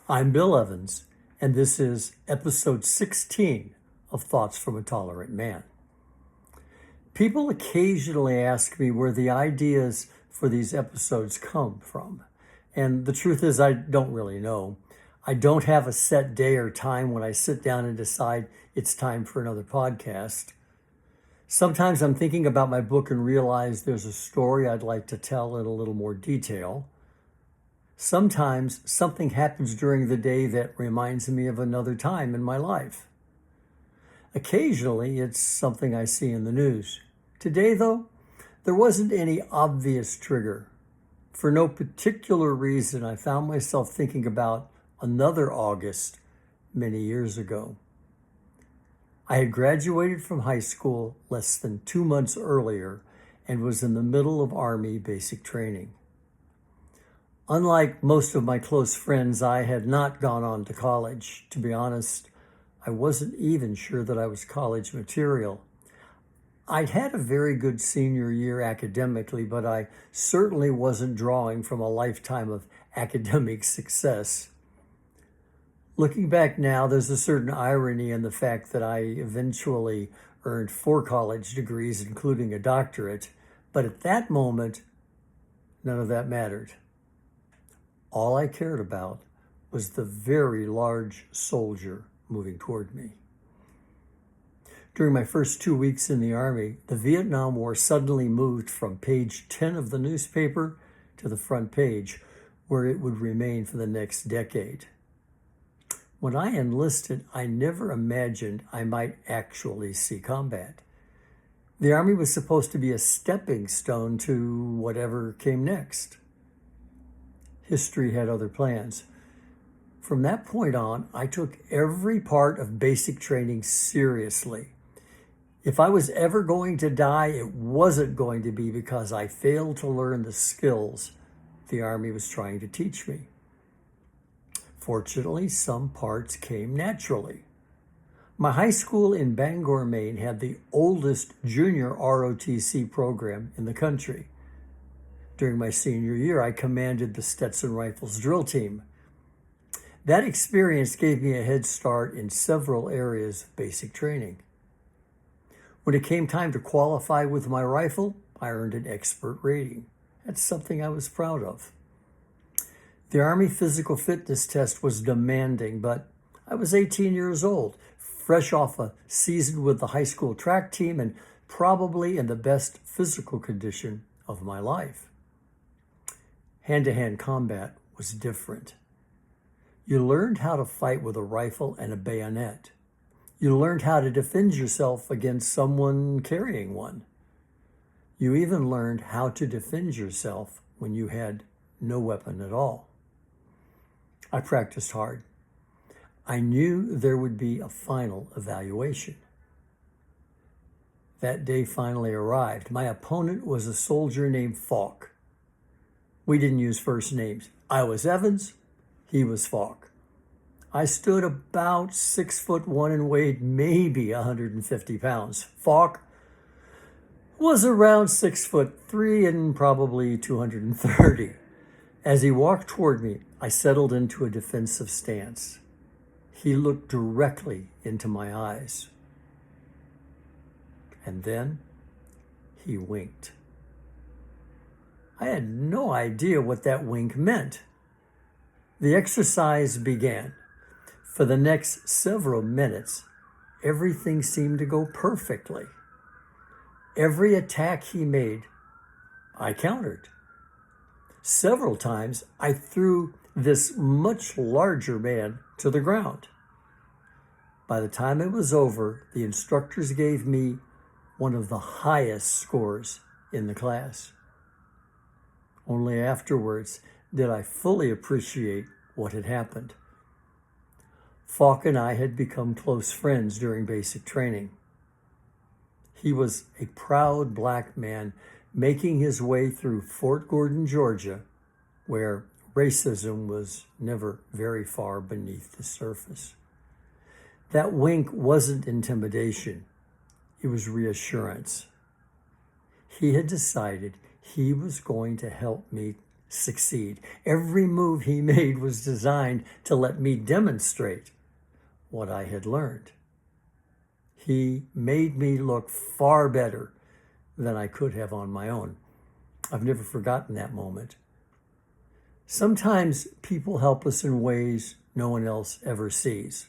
I'm Bill Evans, and this is episode 16 of Thoughts from a Tolerant Man. People occasionally ask me where the ideas for these episodes come from, and the truth is I don't really know. I don't have a set day or time when I sit down and decide it's time for another podcast. Sometimes I'm thinking about my book and realize there's a story I'd like to tell in a little more detail. Sometimes something happens during the day that reminds me of another time in my life. Occasionally, it's something I see in the news. Today, though, there wasn't any obvious trigger. For no particular reason, I found myself thinking about another August many years ago. I had graduated from high school less than 2 months earlier and was in the middle of Army basic training. Unlike most of my close friends, I had not gone on to college. To be honest, I wasn't even sure that I was college material. I'd had a very good senior year academically, but I certainly wasn't drawing from a lifetime of academic success. Looking back now, there's a certain irony in the fact that I eventually earned 4 college degrees, including a doctorate, but at that moment, none of that mattered. All I cared about was the very large soldier moving toward me. During my first 2 weeks in the Army, the Vietnam War suddenly moved from page 10 of the newspaper to the front page, where it would remain for the next decade. When I enlisted, I never imagined I might actually see combat. The Army was supposed to be a stepping stone to whatever came next. History had other plans. From that point on, I took every part of basic training seriously. If I was ever going to die, it wasn't going to be because I failed to learn the skills the Army was trying to teach me. Fortunately, some parts came naturally. My high school in Bangor, Maine had the oldest junior ROTC program in the country. During my senior year, I commanded the Stetson Rifles drill team. That experience gave me a head start in several areas of basic training. When it came time to qualify with my rifle, I earned an expert rating. That's something I was proud of. The Army physical fitness test was demanding, but I was 18 years old, fresh off a season with the high school track team and probably in the best physical condition of my life. Hand-to-hand combat was different. You learned how to fight with a rifle and a bayonet. You learned how to defend yourself against someone carrying one. You even learned how to defend yourself when you had no weapon at all. I practiced hard. I knew there would be a final evaluation. That day finally arrived. My opponent was a soldier named Falk. We didn't use first names. I was Evans, he was Falk. I stood about 6'1" and weighed maybe 150 pounds. Falk was around 6'3" and probably 230. As he walked toward me, I settled into a defensive stance. He looked directly into my eyes. And then he winked. I had no idea what that wink meant. The exercise began. For the next several minutes, everything seemed to go perfectly. Every attack he made, I countered. Several times, I threw this much larger man to the ground. By the time it was over, the instructors gave me one of the highest scores in the class. Only afterwards did I fully appreciate what had happened. Falk and I had become close friends during basic training. He was a proud black man making his way through Fort Gordon, Georgia, where racism was never very far beneath the surface. That wink wasn't intimidation. It was reassurance. He had decided he was going to help me succeed. Every move he made was designed to let me demonstrate what I had learned. He made me look far better than I could have on my own. I've never forgotten that moment. Sometimes people help us in ways no one else ever sees.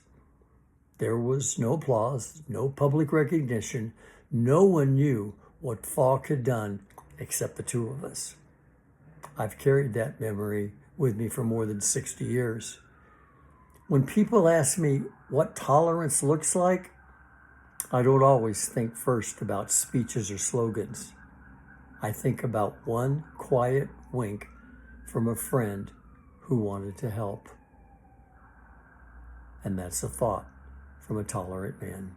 There was no applause, no public recognition. No one knew what Falk had done except the two of us. I've carried that memory with me for more than 60 years. When people ask me what tolerance looks like, I don't always think first about speeches or slogans. I think about one quiet wink from a friend who wanted to help. And that's a thought from a tolerant man.